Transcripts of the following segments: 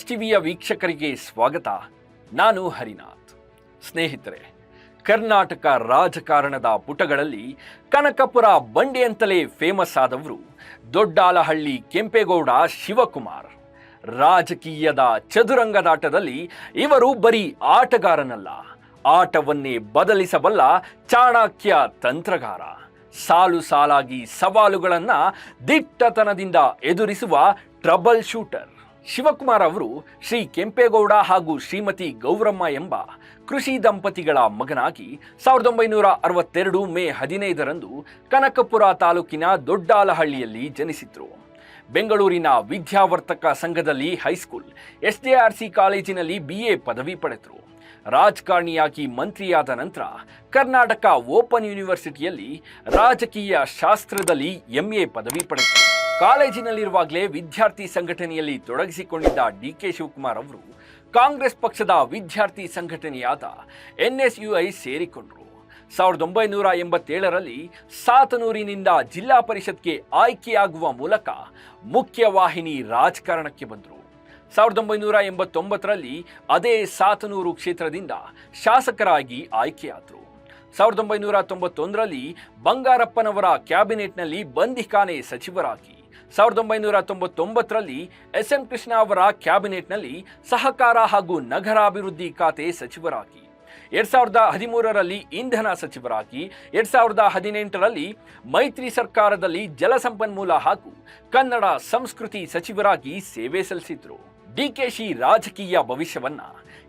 ಟಿವಿಯ ವೀಕ್ಷಕರಿಗೆ ಸ್ವಾಗತ. ನಾನು ಹರಿನಾಥ್. ಸ್ನೇಹಿತರೆ, ಕರ್ನಾಟಕ ರಾಜಕಾರಣದ ಪುಟಗಳಲ್ಲಿ ಕನಕಪುರ ಬಂಡೆ ಅಂತಲೇ ಫೇಮಸ್ ಆದವರು ದೊಡ್ಡಾಲಹಳ್ಳಿ ಕೆಂಪೇಗೌಡ ಶಿವಕುಮಾರ್. ರಾಜಕೀಯದ ಚದುರಂಗದಾಟದಲ್ಲಿ ಇವರು ಬರೀ ಆಟಗಾರನಲ್ಲ, ಆಟವನ್ನೇ ಬದಲಿಸಬಲ್ಲ ಚಾಣಾಕ್ಯ ತಂತ್ರಗಾರ. ಸಾಲು ಸಾಲಾಗಿ ಸವಾಲುಗಳನ್ನ ದಿಟ್ಟತನದಿಂದ ಎದುರಿಸುವ ಟ್ರಬಲ್ ಶೂಟರ್. ಶಿವಕುಮಾರ್ ಅವರು ಶ್ರೀ ಕೆಂಪೇಗೌಡ ಹಾಗೂ ಶ್ರೀಮತಿ ಗೌರಮ್ಮ ಎಂಬ ಕೃಷಿ ದಂಪತಿಗಳ ಮಗನಾಗಿ 1962 ಮೇ 15ರಂದು ಕನಕಪುರ ತಾಲೂಕಿನ ದೊಡ್ಡಾಲಹಳ್ಳಿಯಲ್ಲಿ ಜನಿಸಿದ್ರು. ಬೆಂಗಳೂರಿನ ವಿದ್ಯಾವರ್ತಕ ಸಂಘದಲ್ಲಿ ಹೈಸ್ಕೂಲ್, SJRC ಕಾಲೇಜಿನಲ್ಲಿ BA ಪದವಿ ಪಡೆದರು. ರಾಜಕಾರಣಿಯಾಗಿ ಮಂತ್ರಿಯಾದ ನಂತರ ಕರ್ನಾಟಕ ಓಪನ್ ಯೂನಿವರ್ಸಿಟಿಯಲ್ಲಿ ರಾಜಕೀಯ ಶಾಸ್ತ್ರದಲ್ಲಿ MA ಪದವಿ ಪಡೆದರು. ಕಾಲೇಜಿನಲ್ಲಿರುವಾಗಲೇ ವಿದ್ಯಾರ್ಥಿ ಸಂಘಟನೆಯಲ್ಲಿ ತೊಡಗಿಸಿಕೊಂಡಿದ್ದ DK ಶಿವಕುಮಾರ್ ಅವರು ಕಾಂಗ್ರೆಸ್ ಪಕ್ಷದ ವಿದ್ಯಾರ್ಥಿ ಸಂಘಟನೆಯಾದ NSUI ಸೇರಿಕೊಂಡರು. 1987ರಲ್ಲಿ ಸಾತನೂರಿನಿಂದ ಜಿಲ್ಲಾ ಪರಿಷತ್ಗೆ ಆಯ್ಕೆಯಾಗುವ ಮೂಲಕ ಮುಖ್ಯವಾಹಿನಿ ರಾಜಕಾರಣಕ್ಕೆ ಬಂದರು. 1989ರಲ್ಲಿ ಅದೇ ಸಾತನೂರು ಕ್ಷೇತ್ರದಿಂದ ಶಾಸಕರಾಗಿ ಆಯ್ಕೆಯಾದರು. 1991ರಲ್ಲಿ ಬಂಗಾರಪ್ಪನವರ ಕ್ಯಾಬಿನೆಟ್ನಲ್ಲಿ ಬಂದಿಖಾನೆ ಸಚಿವರಾಗಿ, 1999ರಲ್ಲಿ SM ಕೃಷ್ಣ ಅವರ ಕ್ಯಾಬಿನೆಟ್ನಲ್ಲಿ ಸಹಕಾರ ಹಾಗೂ ನಗರಾಭಿವೃದ್ಧಿ ಖಾತೆ ಸಚಿವರಾಗಿ, 2013ರಲ್ಲಿ ಇಂಧನ ಸಚಿವರಾಗಿ, 2018ರಲ್ಲಿ ಮೈತ್ರಿ ಸರ್ಕಾರದಲ್ಲಿ ಜಲಸಂಪನ್ಮೂಲ ಹಾಗೂ ಕನ್ನಡ ಸಂಸ್ಕೃತಿ ಸಚಿವರಾಗಿ ಸೇವೆ ಸಲ್ಲಿಸಿದ್ರು. DKಶಿ ರಾಜಕೀಯ ಭವಿಷ್ಯವನ್ನ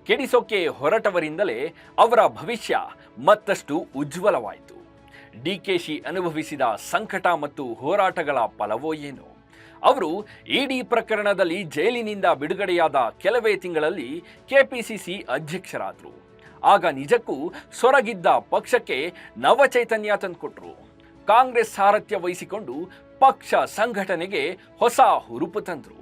ಕೆಡಿಸೋಕೆ ಹೊರಟವರಿಂದಲೇ ಅವರ ಭವಿಷ್ಯ ಮತ್ತಷ್ಟು ಉಜ್ವಲವಾಯಿತು. DKಶಿ ಅನುಭವಿಸಿದ ಸಂಕಟ ಮತ್ತು ಹೋರಾಟಗಳ ಫಲವೋ ಏನು? ಅವರು ಇಡಿ ಪ್ರಕರಣದಲ್ಲಿ ಜೈಲಿನಿಂದ ಬಿಡುಗಡೆಯಾದ ಕೆಲವೇ ತಿಂಗಳಲ್ಲಿ KPCC ಅಧ್ಯಕ್ಷರಾದರು. ಆಗ ನಿಜಕ್ಕೂ ಸೊರಗಿದ್ದ ಪಕ್ಷಕ್ಕೆ ನವಚೈತನ್ಯ ತಂದುಕೊಟ್ರು. ಕಾಂಗ್ರೆಸ್ ಸಾರಥ್ಯ ವಹಿಸಿಕೊಂಡು ಪಕ್ಷ ಸಂಘಟನೆಗೆ ಹೊಸ ಹುರುಪು ತಂದರು.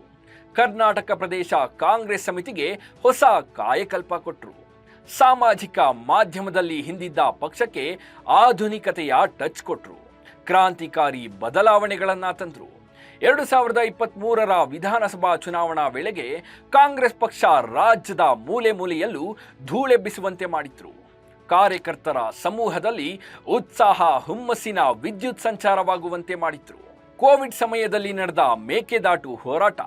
ಕರ್ನಾಟಕ ಪ್ರದೇಶ ಕಾಂಗ್ರೆಸ್ ಸಮಿತಿಗೆ ಹೊಸ ಕಾಯಕಲ್ಪ ಕೊಟ್ಟರು. ಸಾಮಾಜಿಕ ಮಾಧ್ಯಮದಲ್ಲಿ ಹಿಂದಿದ್ದ ಪಕ್ಷಕ್ಕೆ ಆಧುನಿಕತೆಯ ಟಚ್ ಕೊಟ್ಟರು. ಕ್ರಾಂತಿಕಾರಿ ಬದಲಾವಣೆಗಳನ್ನು ತಂದರು. 2023ರ ವಿಧಾನಸಭಾ ಚುನಾವಣಾ ವೇಳೆಗೆ ಕಾಂಗ್ರೆಸ್ ಪಕ್ಷ ರಾಜ್ಯದ ಮೂಲೆ ಮೂಲೆಯಲ್ಲೂ ಧೂಳೆಬ್ಬಿಸುವಂತೆ ಮಾಡಿದ್ರು. ಕಾರ್ಯಕರ್ತರ ಸಮೂಹದಲ್ಲಿ ಉತ್ಸಾಹ, ಹುಮ್ಮಸ್ಸಿನ ವಿದ್ಯುತ್ ಸಂಚಾರವಾಗುವಂತೆ ಮಾಡಿದ್ರು. ಕೋವಿಡ್ ಸಮಯದಲ್ಲಿ ನಡೆದ ಮೇಕೆದಾಟು ಹೋರಾಟ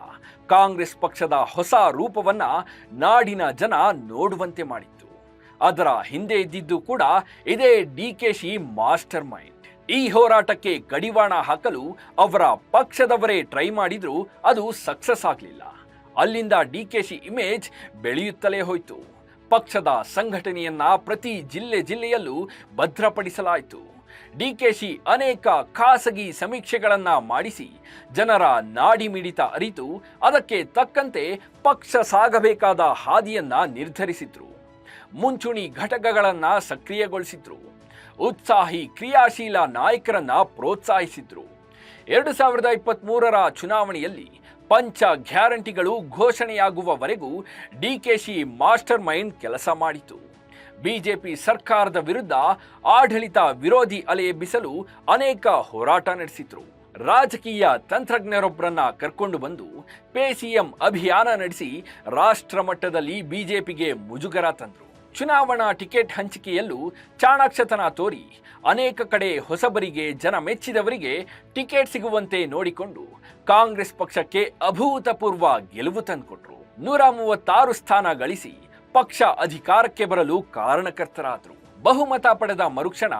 ಕಾಂಗ್ರೆಸ್ ಪಕ್ಷದ ಹೊಸ ರೂಪವನ್ನ ನಾಡಿನ ಜನ ನೋಡುವಂತೆ ಮಾಡಿತ್ತು. ಅದರ ಹಿಂದೆ ಇದ್ದಿದ್ದು ಕೂಡ ಇದೇ DKಶಿ ಮಾಸ್ಟರ್ ಮೈಂಡ್. ಈ ಹೋರಾಟಕ್ಕೆ ಕಡಿವಾಣ ಹಾಕಲು ಅವರ ಪಕ್ಷದವರೇ ಟ್ರೈ ಮಾಡಿದ್ರು, ಅದು ಸಕ್ಸಸ್ ಆಗಲಿಲ್ಲ. ಅಲ್ಲಿಂದ DKಶಿ ಇಮೇಜ್ ಬೆಳೆಯುತ್ತಲೇ ಹೋಯಿತು. ಪಕ್ಷದ ಸಂಘಟನೆಯನ್ನ ಪ್ರತಿ ಜಿಲ್ಲೆಯಲ್ಲೂ ಭದ್ರಪಡಿಸಲಾಯಿತು. DKಶಿ ಅನೇಕ ಖಾಸಗಿ ಸಮೀಕ್ಷೆಗಳನ್ನ ಮಾಡಿಸಿ ಜನರ ನಾಡಿ ಮಿಡಿತ ಅರಿತು ಅದಕ್ಕೆ ತಕ್ಕಂತೆ ಪಕ್ಷ ಸಾಗಬೇಕಾದ ಹಾದಿಯನ್ನ ನಿರ್ಧರಿಸಿದ್ರು. ಮುಂಚೂಣಿ ಘಟಕಗಳನ್ನ ಸಕ್ರಿಯಗೊಳಿಸಿದ್ರು. ಉತ್ಸಾಹಿ ಕ್ರಿಯಾಶೀಲ ನಾಯಕರನ್ನ ಪ್ರೋತ್ಸಾಹಿಸಿದ್ರು. 2023ರ ಚುನಾವಣೆಯಲ್ಲಿ ಪಂಚ ಗ್ಯಾರಂಟಿಗಳು ಘೋಷಣೆಯಾಗುವವರೆಗೂ DKಶಿ ಮಾಸ್ಟರ್ ಮೈಂಡ್ ಕೆಲಸ ಮಾಡಿತು. ಬಿಜೆಪಿ ಸರ್ಕಾರದ ವಿರುದ್ಧ ಆಡಳಿತ ವಿರೋಧಿ ಅಲೆ ಎಬ್ಬಿಸಲು ಅನೇಕ ಹೋರಾಟ ನಡೆಸಿದ್ರು. ರಾಜಕೀಯ ತಂತ್ರಜ್ಞರೊಬ್ಬರನ್ನ ಕರ್ಕೊಂಡು ಬಂದು PCM ಅಭಿಯಾನ ನಡೆಸಿ ರಾಷ್ಟ್ರ ಮಟ್ಟದಲ್ಲಿ ಬಿಜೆಪಿಗೆ ಮುಜುಗರ ತಂದ್ರು. ಚುನಾವಣಾ ಟಿಕೆಟ್ ಹಂಚಿಕೆಯಲ್ಲೂ ಚಾಣಾಕ್ಷತನ ತೋರಿ ಅನೇಕ ಕಡೆ ಹೊಸಬರಿಗೆ, ಜನ ಮೆಚ್ಚಿದವರಿಗೆ ಟಿಕೆಟ್ ಸಿಗುವಂತೆ ನೋಡಿಕೊಂಡು ಕಾಂಗ್ರೆಸ್ ಪಕ್ಷಕ್ಕೆ ಅಭೂತಪೂರ್ವ ಗೆಲುವು ತಂದುಕೊಟ್ರು. 136 ಸ್ಥಾನ ಗಳಿಸಿ ಪಕ್ಷ ಅಧಿಕಾರಕ್ಕೆ ಬರಲು ಕಾರಣಕರ್ತರಾದರು. ಬಹುಮತ ಪಡೆದ ಮರುಕ್ಷಣ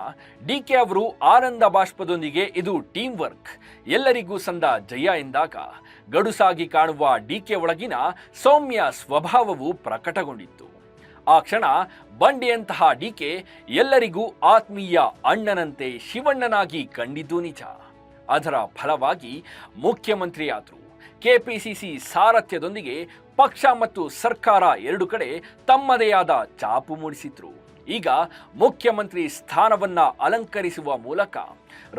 DK ಅವರು ಆನಂದ ಬಾಷ್ಪದೊಂದಿಗೆ ಇದು ಟೀಮ್ ವರ್ಕ್, ಎಲ್ಲರಿಗೂ ಸಂದ ಜಯ ಎಂದಾಗ ಗಡುಸಾಗಿ ಕಾಣುವ DK ಒಳಗಿನ ಸೌಮ್ಯ ಸ್ವಭಾವವು ಪ್ರಕಟಗೊಂಡಿತ್ತು. ಆ ಕ್ಷಣ ಬಂಡೆಯಂತಹ DK ಎಲ್ಲರಿಗೂ ಆತ್ಮೀಯ ಅಣ್ಣನಂತೆ ಶಿವಣ್ಣನಾಗಿ ಕಂಡಿದ್ದು ನಿಜ. ಅದರ ಫಲವಾಗಿ ಮುಖ್ಯಮಂತ್ರಿಯಾದರು. KPCC ಸಾರಥ್ಯದೊಂದಿಗೆ ಪಕ್ಷ ಮತ್ತು ಸರ್ಕಾರ ಎರಡು ಕಡೆ ತಮ್ಮದೇ ಆದ ಚಾಪು ಮೂಡಿಸಿದ್ರು. ಈಗ ಮುಖ್ಯಮಂತ್ರಿ ಸ್ಥಾನವನ್ನ ಅಲಂಕರಿಸುವ ಮೂಲಕ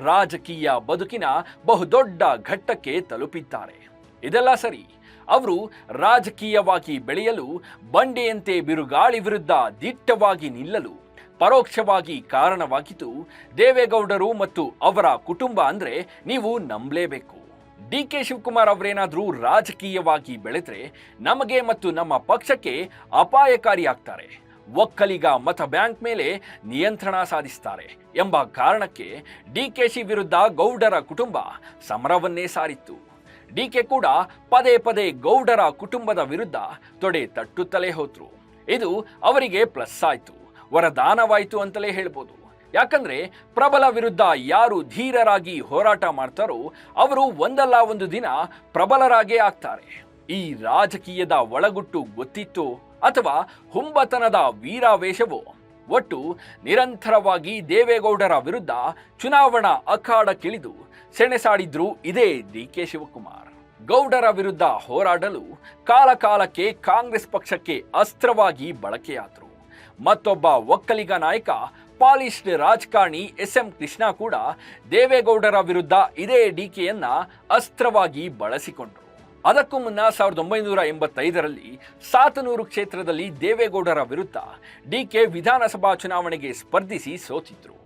ರಾಜಕೀಯ ಬದುಕಿನ ಬಹುದೊಡ್ಡ ಘಟ್ಟಕ್ಕೆ ತಲುಪಿದ್ದಾರೆ. ಇದೆಲ್ಲ ಸರಿ, ಅವರು ರಾಜಕೀಯವಾಗಿ ಬೆಳೆಯಲು, ಬಂಡೆಯಂತೆ ಬಿರುಗಾಳಿ ವಿರುದ್ಧ ದಿಟ್ಟವಾಗಿ ನಿಲ್ಲಲು ಪರೋಕ್ಷವಾಗಿ ಕಾರಣವಾಗಿದ್ದು ದೇವೇಗೌಡರು ಮತ್ತು ಅವರ ಕುಟುಂಬ ಅಂದ್ರೆ ನೀವು ನಂಬಲೇಬೇಕು. ಡಿ.ಕೆ. ಶಿವಕುಮಾರ್ ಅವರೇನಾದರೂ ರಾಜಕೀಯವಾಗಿ ಬೆಳೆದ್ರೆ ನಮಗೆ ಮತ್ತು ನಮ್ಮ ಪಕ್ಷಕ್ಕೆ ಅಪಾಯಕಾರಿಯಾಗ್ತಾರೆ, ಒಕ್ಕಲಿಗ ಮತ ಬ್ಯಾಂಕ್ ಮೇಲೆ ನಿಯಂತ್ರಣ ಸಾಧಿಸ್ತಾರೆ ಎಂಬ ಕಾರಣಕ್ಕೆ ಡಿ.ಕೆ.ಶಿ ವಿರುದ್ಧ ಗೌಡರ ಕುಟುಂಬ ಸಮರವನ್ನೇ ಸಾರಿತ್ತು. ಡಿ.ಕೆ. ಕೂಡ ಪದೇ ಪದೇ ಗೌಡರ ಕುಟುಂಬದ ವಿರುದ್ಧ ತೊಡೆ ತಟ್ಟುತ್ತಲೇ ಹೋದ್ರು. ಇದು ಅವರಿಗೆ ಪ್ಲಸ್ ಆಯ್ತು, ವರದಾನವಾಯಿತು ಅಂತಲೇ ಹೇಳ್ಬೋದು. ಯಾಕಂದ್ರೆ ಪ್ರಬಲ ವಿರುದ್ಧ ಯಾರು ಧೀರರಾಗಿ ಹೋರಾಟ ಮಾಡ್ತಾರೋ ಅವರು ಒಂದಲ್ಲ ಒಂದು ದಿನ ಪ್ರಬಲರಾಗೇ ಆಗ್ತಾರೆ. ಈ ರಾಜಕೀಯದ ಒಳಗುಟ್ಟು ಗೊತ್ತಿತ್ತೋ ಅಥವಾ ಹುಂಬತನದ ವೀರಾವೇಶವೋ, ಒಟ್ಟು ನಿರಂತರವಾಗಿ ದೇವೇಗೌಡರ ವಿರುದ್ಧ ಚುನಾವಣಾ ಅಖಾಡಕ್ಕಿಳಿದು ಸೆಣಸಾಡಿದ್ರು ಇದೇ ಡಿ.ಕೆ. ಶಿವಕುಮಾರ್. ಗೌಡರ ವಿರುದ್ಧ ಹೋರಾಡಲು ಕಾಲಕಾಲಕ್ಕೆ ಕಾಂಗ್ರೆಸ್ ಪಕ್ಷಕ್ಕೆ ಅಸ್ತ್ರವಾಗಿ ಬಳಕೆಯಾದರು. ಮತ್ತೊಬ್ಬ ಒಕ್ಕಲಿಗ ನಾಯಕ, ಪಾಲಿಶ್ಡ್ ರಾಜಕಾರಣಿ ಎಸ್.ಎಂ. ಕೃಷ್ಣ ಕೂಡ ದೇವೇಗೌಡರ ವಿರುದ್ಧ ಇದೇ ಡಿ.ಕೆ.ಯನ್ನ ಅಸ್ತ್ರವಾಗಿ ಬಳಸಿಕೊಂಡರು. ಅದಕ್ಕೂ ಮುನ್ನ 1985ರಲ್ಲಿ ಸಾತನೂರು ಕ್ಷೇತ್ರದಲ್ಲಿ ದೇವೇಗೌಡರ ವಿರುದ್ಧ ಡಿ.ಕೆ. ವಿಧಾನಸಭಾ ಚುನಾವಣೆಗೆ ಸ್ಪರ್ಧಿಸಿ ಸೋತಿದ್ರು.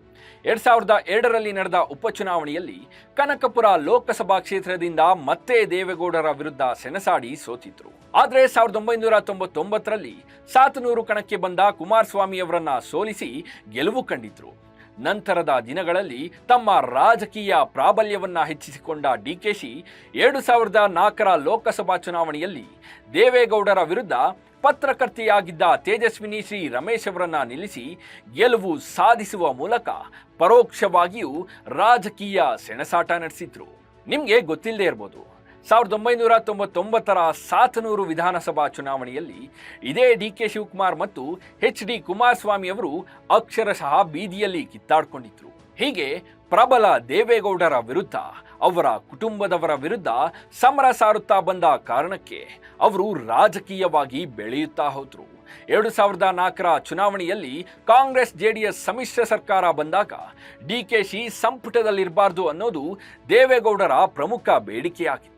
2002ರಲ್ಲಿ ನಡೆದ ಉಪಚುನಾವಣೆಯಲ್ಲಿ ಕನಕಪುರ ಲೋಕಸಭಾ ಕ್ಷೇತ್ರದಿಂದ ಮತ್ತೆ ದೇವೇಗೌಡರ ವಿರುದ್ಧ ಸೆಣಸಾಡಿ ಸೋತಿದ್ರು. ಆದರೆ 1999ರಲ್ಲಿ ಸಾತನೂರು ಕಣಕ್ಕೆ ಬಂದ ಕುಮಾರಸ್ವಾಮಿ ಅವರನ್ನ ಸೋಲಿಸಿ ಗೆಲುವು ಕಂಡಿದ್ರು. ನಂತರದ ದಿನಗಳಲ್ಲಿ ತಮ್ಮ ರಾಜಕೀಯ ಪ್ರಾಬಲ್ಯವನ್ನ ಹೆಚ್ಚಿಸಿಕೊಂಡ ಡಿ.ಕೆ.ಶಿ 2004ರ ಲೋಕಸಭಾ ಚುನಾವಣೆಯಲ್ಲಿ ದೇವೇಗೌಡರ ವಿರುದ್ಧ ಪತ್ರಕರ್ತೆಯಾಗಿದ್ದ ತೇಜಸ್ವಿನಿ ಶ್ರೀ ರಮೇಶ್ ಅವರನ್ನ ನಿಲ್ಲಿಸಿ ಗೆಲುವು ಸಾಧಿಸುವ ಮೂಲಕ ಪರೋಕ್ಷವಾಗಿಯೂ ರಾಜಕೀಯ ಸೆಣಸಾಟ ನಡೆಸಿದ್ರು. ನಿಮಗೆ ಗೊತ್ತಿಲ್ಲದೆ ಇರ್ಬೋದು, 1999ರ ಸಾತನೂರು ವಿಧಾನಸಭಾ ಚುನಾವಣೆಯಲ್ಲಿ ಇದೇ ಡಿ.ಕೆ. ಶಿವಕುಮಾರ್ ಮತ್ತು ಎಚ್.ಡಿ. ಕುಮಾರಸ್ವಾಮಿ ಅವರು ಅಕ್ಷರಶಃ ಬೀದಿಯಲ್ಲಿ ಕಿತ್ತಾಡ್ಕೊಂಡಿದ್ರು. ಹೀಗೆ ಪ್ರಬಲ ದೇವೇಗೌಡರ ವಿರುದ್ಧ ಅವರ ಕುಟುಂಬದವರ ವಿರುದ್ಧ ಸಮರ ಸಾರುತ್ತಾ ಬಂದ ಕಾರಣಕ್ಕೆ ಅವರು ರಾಜಕೀಯವಾಗಿ ಬೆಳೆಯುತ್ತಾ ಹೋದ್ರು. 2004ರ ಚುನಾವಣೆಯಲ್ಲಿ ಕಾಂಗ್ರೆಸ್ ಜೆಡಿಎಸ್ ಸಮ್ಮಿಶ್ರ ಸರ್ಕಾರ ಬಂದಾಗ ಡಿ.ಕೆ.ಶಿ ಸಂಪುಟದಲ್ಲಿರಬಾರ್ದು ಅನ್ನೋದು ದೇವೇಗೌಡರ ಪ್ರಮುಖ ಬೇಡಿಕೆಯಾಗಿತ್ತು.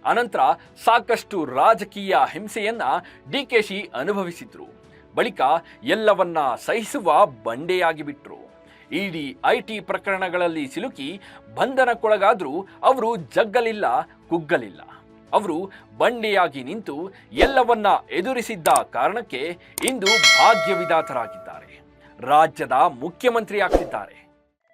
ಅನಂತರ ಸಾಕಷ್ಟು ರಾಜಕೀಯ ಹಿಂಸೆಯನ್ನ ಡಿ.ಕೆ.ಶಿ ಅನುಭವಿಸಿದ್ರು. ಬಳಿಕ ಎಲ್ಲವನ್ನ ಸಹಿಸುವ ಬಂಡೆಯಾಗಿ ಬಿಟ್ರು. ಇಡಿ ಐಟಿ ಪ್ರಕರಣಗಳಲ್ಲಿ ಸಿಲುಕಿ ಬಂಧನಕ್ಕೊಳಗಾದ್ರೂ ಅವರು ಜಗ್ಗಲಿಲ್ಲ, ಕುಗ್ಗಲಿಲ್ಲ. ಅವರು ಬಂಡೆಯಾಗಿ ನಿಂತು ಎಲ್ಲವನ್ನ ಎದುರಿಸಿದ್ದ ಕಾರಣಕ್ಕೆ ಇಂದು ಭಾಗ್ಯವಿಧಾತರಾಗಿದ್ದಾರೆ, ರಾಜ್ಯದ ಮುಖ್ಯಮಂತ್ರಿ ಆಗ್ತಿದ್ದಾರೆ.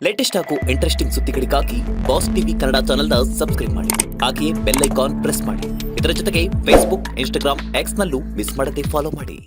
ಲೇಟೆಸ್ಟ್ ಹಾಗೂ ಇಂಟ್ರೆಸ್ಟಿಂಗ್ ಸುದ್ದಿಗಳಿಗಾಗಿ ಬಾಸ್ ಟಿವಿ ಕನ್ನಡ ಚಾನೆಲ್ನ ಸಬ್ಸ್ಕ್ರೈಬ್ ಮಾಡಿ. ಹಾಗೆಯೇ ಬೆಲ್ ಐಕಾನ್ ಪ್ರೆಸ್ ಮಾಡಿ. ಇದರ ಜೊತೆಗೆ ಫೇಸ್ಬುಕ್, ಇನ್ಸ್ಟಾಗ್ರಾಮ್, ಎಕ್ಸ್ ನಲ್ಲೂ ಮಿಸ್ ಮಾಡದೆ ಫಾಲೋ ಮಾಡಿ.